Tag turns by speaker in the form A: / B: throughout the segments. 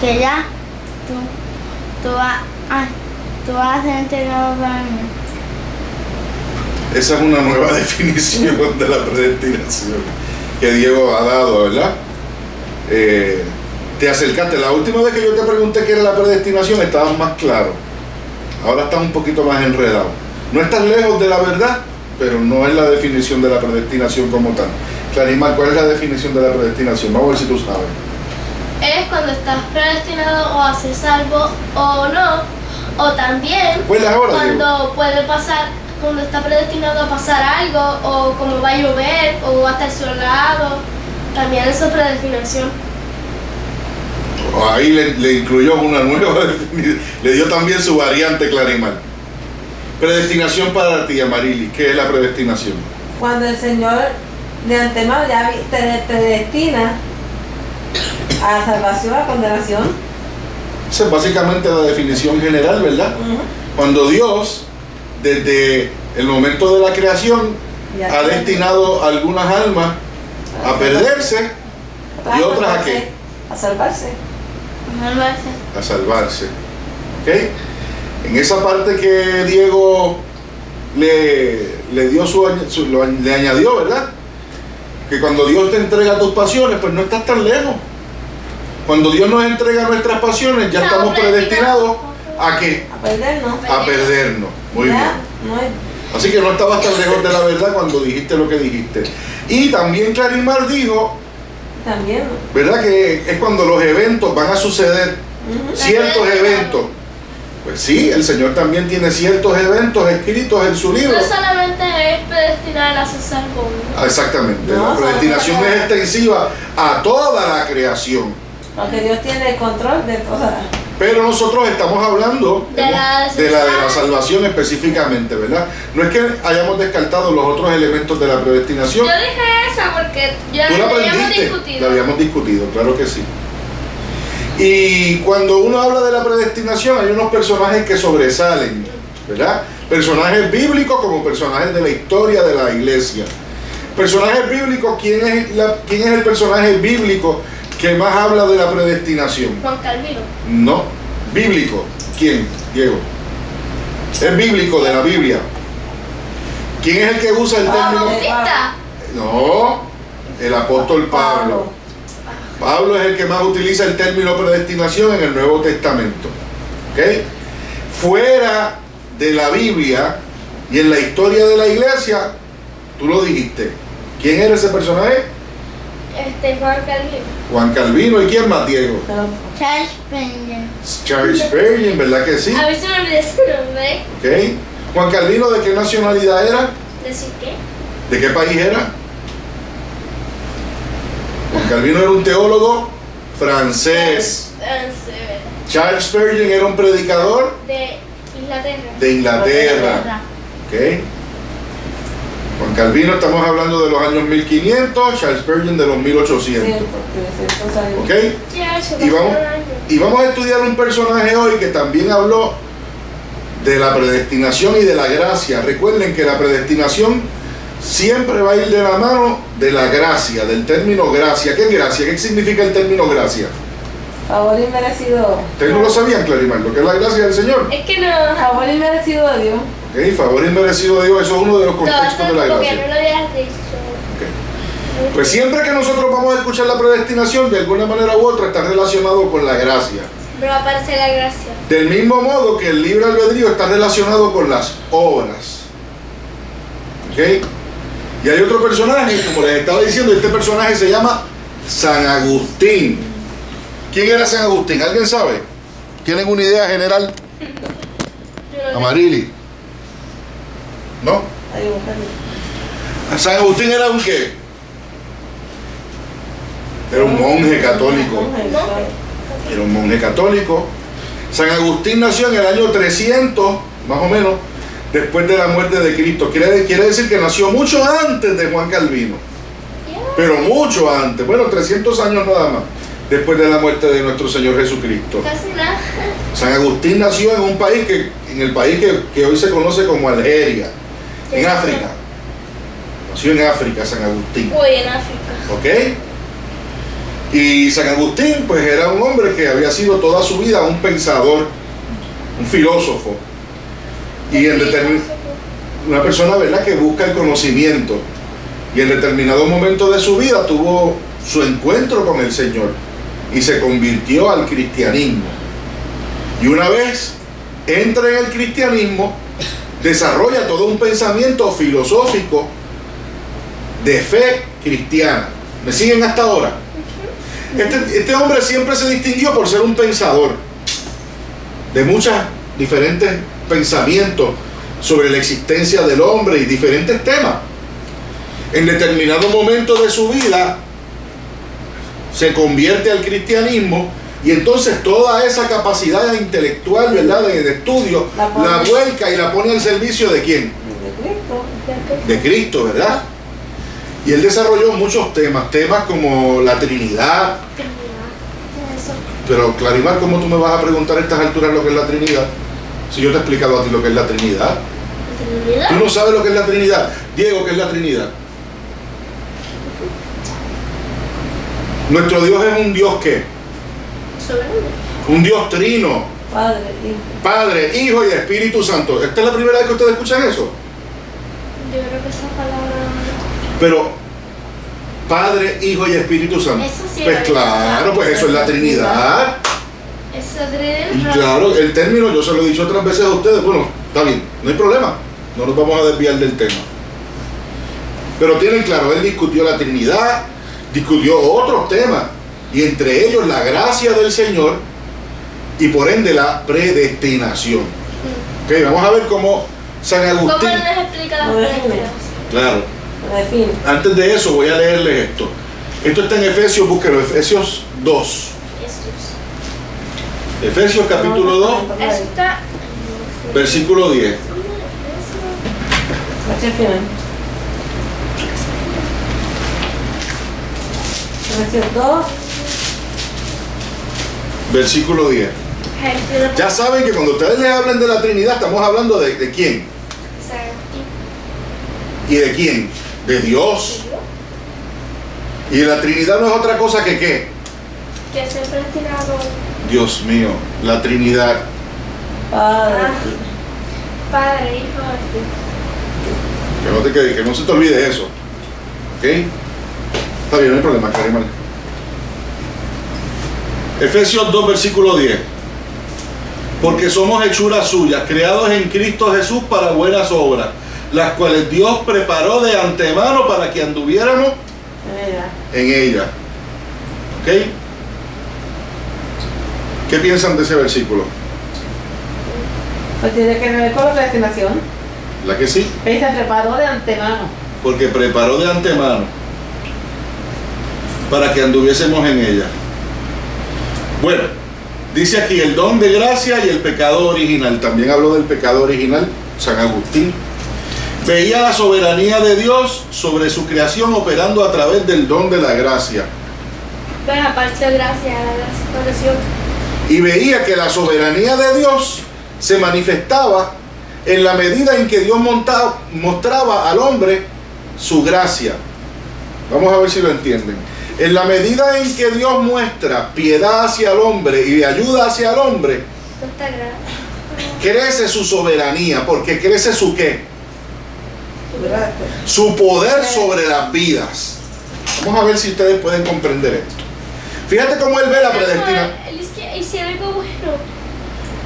A: que ya tú has entregado para mí.
B: Esa es una nueva definición de la predestinación que Diego ha dado, ¿verdad? Te acercaste. La última vez que yo te pregunté qué era la predestinación estabas más claro. Ahora estás un poquito más enredado. No estás lejos de la verdad, pero no es la definición de la predestinación como tal. Clarimar, ¿cuál es la definición de la predestinación? Vamos a ver si tú sabes.
C: Es cuando estás predestinado o a ser salvo o no, o también
B: Pues ahora,
C: cuando
B: Diego.
C: puede pasar, cuando está predestinado a pasar algo, o como va a llover, o va a estar solado, también eso es predestinación.
B: Ahí le incluyó una nueva definición. Le dio también su variante, Clarimar. Predestinación para ti, Amarili. ¿Qué es la predestinación?
D: Cuando el Señor de antemano ya te predestina a salvación, a condenación.
B: Esa es básicamente la definición general, ¿verdad? Cuando Dios, desde el momento de la creación, ha destinado algunas almas a perderse y otras a qué?
D: A salvarse.
B: A salvarse. ¿Ok? En esa parte que Diego le dio le añadió, ¿verdad? Que cuando Dios te entrega tus pasiones, pues no estás tan lejos. Cuando Dios nos entrega nuestras pasiones, ya estamos predestinados ¿a qué?
D: A perdernos.
B: A perdernos. Muy bien. Así que no estabas tan lejos de la verdad cuando dijiste lo que dijiste. Y también Clarimar dijo,
D: también,
B: ¿verdad? Que es cuando los eventos van a suceder, ciertos eventos. Pues sí, el Señor también tiene ciertos eventos escritos en su libro.
C: No solamente es predestinar a ser salvo.
B: Exactamente.
D: No,
B: la predestinación
D: no.
B: es extensiva a toda la creación.
D: Porque Dios tiene el control de todas.
B: Pero nosotros estamos hablando
C: De la
B: de la salvación específicamente, ¿verdad? No es que hayamos descartado los otros elementos de la predestinación.
C: Yo dije esa porque ya
B: Tú la
C: la habíamos
B: aprendiste,
C: discutido.
B: la habíamos discutido, claro que sí. Y cuando uno habla de la predestinación hay unos personajes que sobresalen, ¿verdad? Personajes bíblicos como personajes de la historia de la iglesia. Personajes bíblicos, ¿quién es el personaje bíblico que más habla de la predestinación?
C: Juan Calvino.
B: No, bíblico. ¿Quién, Diego? Es bíblico de la Biblia. ¿Quién es el que usa el término?
C: Bautista.
B: No, el apóstol Pablo. Pablo es el que más utiliza el término predestinación en el Nuevo Testamento. ¿Ok? Fuera de la Biblia y en la historia de la iglesia, tú lo dijiste. ¿Quién era ese personaje?
C: Juan Calvino.
B: Juan Calvino. ¿Y quién más, Diego?
A: Charles Spurgeon.
B: Charles Spurgeon, ¿verdad que sí?
C: A mí se me olvidó ese nombre.
B: ¿Ok? Juan Calvino, ¿de qué nacionalidad era?
C: ¿Decir qué?
B: ¿De qué país era? Juan Calvino era un teólogo francés. Charles Spurgeon era un predicador
C: De Inglaterra.
B: de Inglaterra. ¿Ok? Juan Calvino, estamos hablando de los años 1500, Charles Spurgeon de los 1800. ¿Ok? Y vamos a estudiar un personaje hoy que también habló de la predestinación y de la gracia. Recuerden que la predestinación siempre va a ir de la mano de la gracia, del término gracia. ¿Qué es gracia? ¿Qué significa el término gracia?
D: Favor inmerecido.
B: ¿Ustedes no lo sabían, Clarimar? ¿Lo que es la gracia del Señor?
C: Es que no.
D: Favor inmerecido de Dios.
B: ¿Ok? Favor inmerecido de Dios, eso es uno de los contextos de la
C: Porque
B: gracia.
C: no lo habías dicho.
B: Ok. Pues siempre que nosotros vamos a escuchar la predestinación, de alguna manera u otra está relacionado con la gracia.
C: Pero aparece la gracia.
B: Del mismo modo que el libre albedrío está relacionado con las obras. ¿Ok? Y hay otro personaje, como les estaba diciendo, este personaje se llama San Agustín. ¿Quién era San Agustín? ¿Alguien sabe? ¿Tienen una idea general? Amarili. ¿No? San Agustín era un qué? Era un monje católico. Era un monje católico. San Agustín nació en el año 300, más o menos, después de la muerte de Cristo. Quiere decir que nació mucho antes de Juan Calvino. Pero mucho antes. Bueno, 300 años nada más, después de la muerte de nuestro Señor Jesucristo.
C: Casi nada.
B: San Agustín nació en un país en el país que hoy se conoce como Algeria, en África. Nació en África San Agustín.
C: Uy, en África.
B: ¿Ok? Y San Agustín, pues era un hombre que había sido toda su vida un pensador, un filósofo, y una persona, ¿verdad?, que busca el conocimiento, y en determinado momento de su vida tuvo su encuentro con el Señor y se convirtió al cristianismo. Y una vez entra en el cristianismo, desarrolla todo un pensamiento filosófico de fe cristiana. ¿Me siguen hasta ahora? Este hombre siempre se distinguió por ser un pensador de muchos diferentes pensamientos sobre la existencia del hombre y diferentes temas. En determinado momento de su vida se convierte al cristianismo, y entonces toda esa capacidad intelectual, ¿verdad?, de estudio, la vuelca y la pone al servicio ¿de quién? De Cristo, ¿verdad? Y él desarrolló muchos temas como la Trinidad. Pero Clarimar, ¿cómo tú me vas a preguntar a estas alturas lo que es la Trinidad? Si yo te he explicado a ti lo que es la Trinidad. ¿Tú no sabes lo que es la Trinidad? Diego, ¿qué es la Trinidad? Nuestro Dios es un Dios ¿qué? Un Dios trino. Padre, Hijo y Espíritu Santo. ¿Esta es la primera vez que ustedes escuchan eso?
C: Yo creo que esa palabra...
B: Pero Padre, Hijo y Espíritu Santo.
C: Eso sí,
B: pues claro, pues eso es la Trinidad.
C: Eso es
B: Y claro, el término yo se lo he dicho otras veces a ustedes. Bueno, está bien, no hay problema. No nos vamos a desviar del tema. Pero tienen claro, él discutió la Trinidad, discutió otros temas, y entre ellos la gracia del Señor y por ende la predestinación. Ok, vamos a ver cómo San Agustín...
C: ¿Cómo les explica la predestinación?
B: Claro. Antes de eso voy a leerles esto. Esto está en Efesios, búsquenlo, Efesios 2. Efesios capítulo 2, versículo 10.
D: Efesios 2,
B: versículo 10. Ya saben que cuando ustedes les hablan de la Trinidad, estamos hablando de quién. ¿Y de quién? De Dios. Y la Trinidad no es otra cosa que ¿qué?
C: Que se predestinado.
B: Dios mío, la Trinidad.
C: Padre, Hijo, Espíritu.
B: Que no se te olvide eso. ¿Ok? Está bien, no hay problema, Karimar. Efesios 2, versículo 10. Porque somos hechuras suyas, creados en Cristo Jesús para buenas obras, las cuales Dios preparó de antemano para que anduviéramos en ella. ¿Ok? ¿Qué piensan de ese versículo?
D: Pues tiene que ver con la predestinación.
B: ¿La que sí?
D: Él se preparó de antemano.
B: Porque preparó de antemano para que anduviésemos en ella. Bueno, dice aquí el don de gracia y el pecado original. También habló del pecado original San Agustín. Veía la soberanía de Dios sobre su creación operando a través del don de la gracia.
C: Pues aparte de gracia, la gracia.
B: Y veía que la soberanía de Dios se manifestaba en la medida en que Dios mostraba al hombre su gracia. Vamos a ver si lo entienden. En la medida en que Dios muestra piedad hacia el hombre y ayuda hacia el hombre, crece su soberanía, porque crece su ¿qué? Su poder sobre las vidas. Vamos a ver si ustedes pueden comprender esto. Fíjate cómo él ve la predestinación.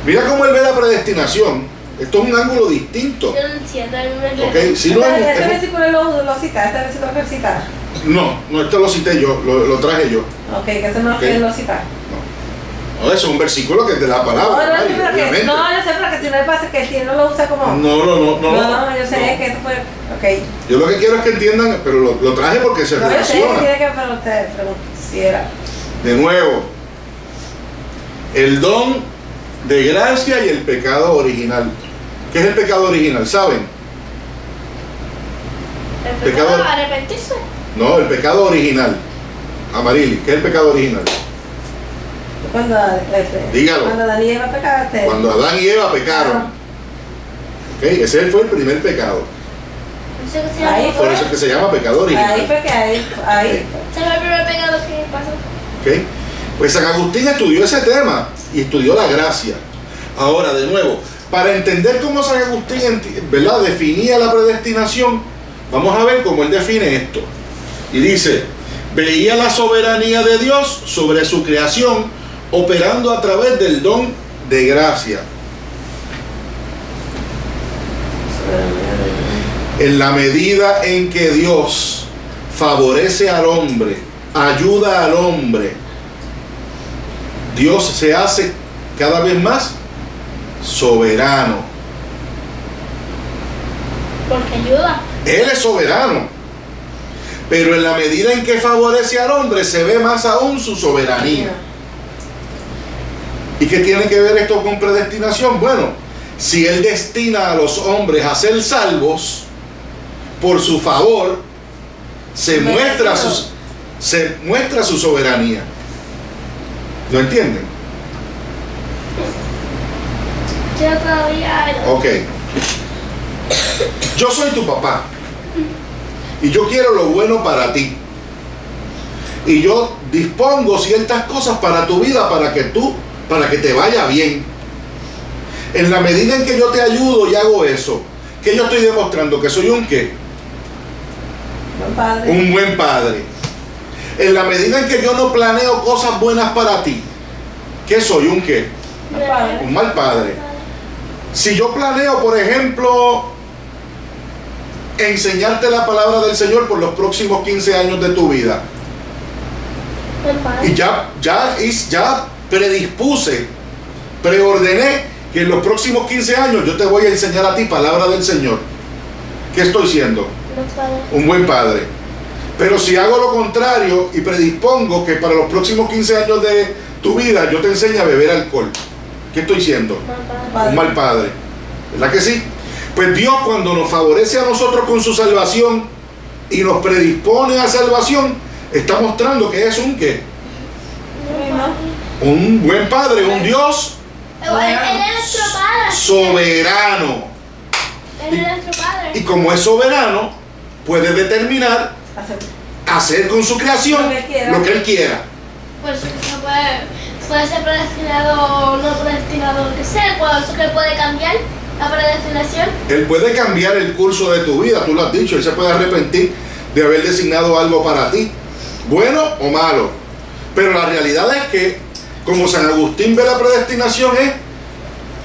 B: Mira cómo él ve la predestinación. Esto es un ángulo distinto.
C: Yo no entiendo.
B: Okay, si no
D: este versículo lo cita, este versículo lo cita.
B: No, esto lo cité yo, lo traje yo.
D: Ok, que eso no quiere lo citar.
B: No, eso es un versículo que es de la palabra.
D: No, yo sé, pero que si no le pasa que el tío no lo usa como.
B: No,
D: yo sé que eso fue. Ok.
B: Yo lo que quiero es que entiendan, pero lo traje porque se relaciona.
D: Yo sé que tiene que preguntar.
B: De nuevo, el don de gracia y el pecado original. ¿Qué es el pecado original? ¿Saben?
C: ¿El pecado arrepentirse?
B: No, el pecado original. Amarili, ¿qué es el pecado original? Dígalo.
D: Cuando Adán y Eva pecaron.
B: Cuando Adán y Eva pecaron. Okay, ese fue el primer pecado.
C: Ahí
B: por eso es que se llama pecado original.
D: Ahí fue que ahí.
C: ¿Ese fue el primer pecado que pasó?
B: ¿Okay? Pues San Agustín estudió ese tema y estudió la gracia. Ahora, de nuevo, para entender cómo San Agustín, ¿verdad?, definía la predestinación, vamos a ver cómo él define esto. Y dice: veía la soberanía de Dios sobre su creación, operando a través del don de gracia. En la medida en que Dios favorece al hombre, ayuda al hombre, Dios se hace cada vez más soberano.
C: Porque ayuda.
B: Él es soberano, pero en la medida en que favorece al hombre se ve más aún su soberanía. ¿Y qué tiene que ver esto con predestinación? Bueno, si Él destina a los hombres a ser salvos por su favor, se muestra su soberanía. ¿Lo entienden?
C: Yo todavía...
B: Ok. Yo soy tu papá y yo quiero lo bueno para ti, y yo dispongo ciertas cosas para tu vida, para que te vaya bien. En la medida en que yo te ayudo y hago eso, ¿qué yo estoy demostrando? Que soy un ¿qué? Un buen padre. En la medida en que yo no planeo cosas buenas para ti, ¿qué soy? ¿Un qué? Un mal padre. Si yo planeo, por ejemplo, enseñarte la palabra del Señor por los próximos 15 años de tu vida, y ya predispuse, preordené que en los próximos 15 años yo te voy a enseñar a ti palabra del Señor, ¿qué estoy siendo? Un buen padre. Pero si hago lo contrario y predispongo que para los próximos 15 años de tu vida yo te enseño a beber alcohol, ¿qué estoy siendo? Un mal padre. ¿Verdad que sí? Pues Dios, cuando nos favorece a nosotros con su salvación y nos predispone a salvación, está mostrando que es un ¿qué? Un buen padre, un Dios soberano.
C: Él es nuestro padre.
B: Y como es soberano, puede determinar hacer con su creación lo que Él quiera.
C: Pues eso puede ser predestinado o no predestinado, lo que sea. Eso que puede cambiar la predestinación.
B: Él puede cambiar el curso de tu vida, tú lo has dicho. Él se puede arrepentir de haber designado algo para ti, bueno o malo. Pero la realidad es que, como San Agustín ve la predestinación, es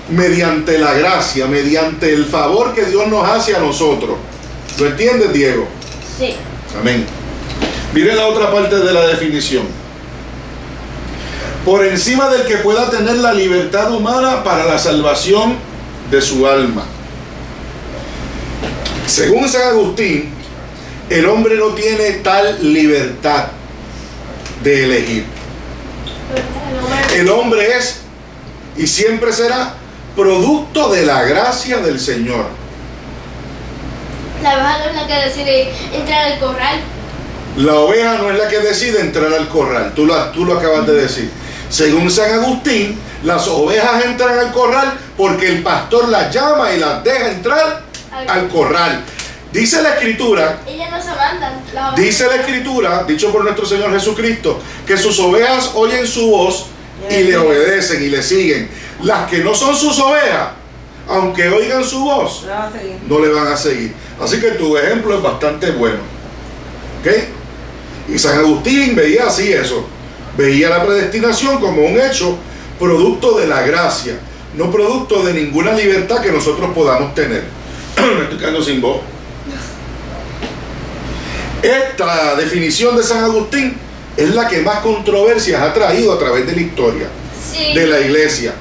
B: mediante la gracia, mediante el favor que Dios nos hace a nosotros. ¿Lo entiendes, Diego?
C: Sí.
B: Amén. Miren la otra parte de la definición. Por encima del que pueda tener la libertad humana para la salvación de su alma. Según San Agustín, el hombre no tiene tal libertad de elegir. El hombre es y siempre será producto de la gracia del Señor.
C: La oveja no es la que decide entrar al corral.
B: La oveja no es la que decide entrar al corral. Tú lo acabas de decir. Según San Agustín, las ovejas entran al corral porque el pastor las llama y las deja entrar al corral. Dice la Escritura,
C: ellas no se mandan.
B: Dice la Escritura, dicho por nuestro Señor Jesucristo, que sus ovejas oyen su voz y le obedecen y le siguen. Las que no son sus ovejas, aunque oigan su voz, no le van a seguir. Así que tu ejemplo es bastante bueno. ¿Ok? Y San Agustín veía así eso. Veía la predestinación como un hecho producto de la gracia, no producto de ninguna libertad que nosotros podamos tener. Me estoy quedando sin voz. Esta definición de San Agustín es la que más controversias ha traído a través de la historia de la iglesia.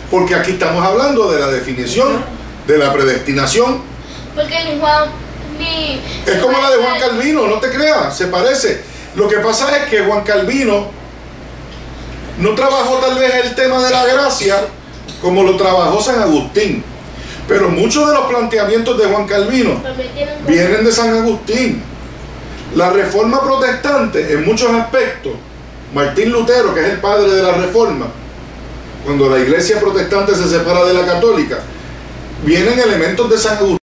B: Porque aquí estamos hablando de la definición de la predestinación.
C: Porque
B: es como la de Juan Calvino, no te creas, se parece. Lo que pasa es que Juan Calvino no trabajó tal vez el tema de la gracia como lo trabajó San Agustín. Pero muchos de los planteamientos de Juan Calvino vienen de San Agustín. La Reforma Protestante, en muchos aspectos, Martín Lutero, que es el padre de la Reforma, cuando la iglesia protestante se separa de la católica, vienen elementos de San Agustín.